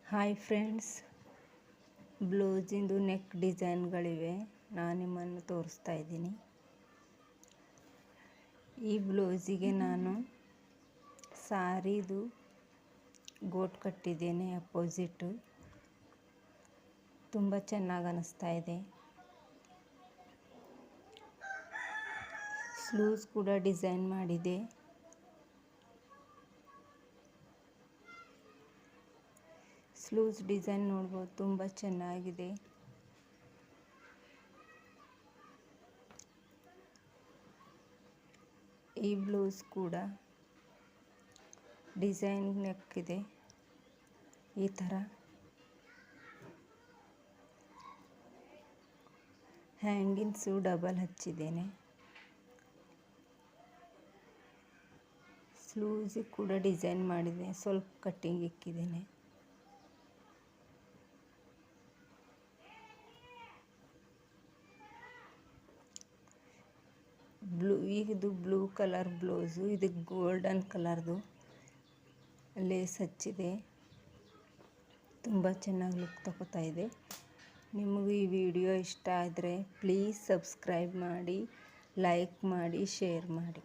Hi friends, ಬ್ಲೌಸಿಂದು neck ಡಿಸೈನ್ಗಳಿವೆ. ನಾನು ನಿಮ್ಮನ್ನು ತೋರಿಸ್ತಾ ಇದ್ದೀನಿ. ಈ ಬ್ಲೌಸಿಗೆ ನಾನು ಸಾರಿದು ಗೋಟ್ ಕಟ್ಟಿದ್ದೇನೆ. ಅಪೋಸಿಟ್ಟು ತುಂಬ ಚೆನ್ನಾಗಿ ಅನ್ನಿಸ್ತಾ ಇದೆ. ಸ್ಲೀವ್ಸ್ ಕೂಡ ಡಿಸೈನ್ ಮಾಡಿದೆ. ಸ್ಲೀವ್ಸ್ ಡಿಸೈನ್ ನೋಡ್ಬೋದು, ತುಂಬ ಚೆನ್ನಾಗಿದೆ. ಈ ಬ್ಲೌಸ್ ಕೂಡ ಡಿಸೈನ್ ನೆಕ್ ಇದೆ. ಈ ಥರ ಹ್ಯಾಂಗಿಂಗ್ಸು ಡಬಲ್ ಹಚ್ಚಿದ್ದೇನೆ. ಸ್ಲೀವ್ಸ್ ಕೂಡ ಡಿಸೈನ್ ಮಾಡಿದೆ, ಸ್ವಲ್ಪ ಕಟ್ಟಿಂಗ್ ಇಕ್ಕಿದ್ದೇನೆ. ಇದು ಬ್ಲೂ ಕಲರ್ ಬ್ಲೌಸು, ಇದು ಗೋಲ್ಡನ್ ಕಲರ್ದು ಲೇಸ್ ಹಚ್ಚಿದೆ. ತುಂಬ ಚೆನ್ನಾಗಿ ಲುಕ್ ತಗೋತಾ ಇದೆ. ನಿಮಗೂ ಈ ವಿಡಿಯೋ ಇಷ್ಟ ಆದರೆ ಪ್ಲೀಸ್ ಸಬ್ಸ್ಕ್ರೈಬ್ ಮಾಡಿ, ಲೈಕ್ ಮಾಡಿ, ಶೇರ್ ಮಾಡಿ.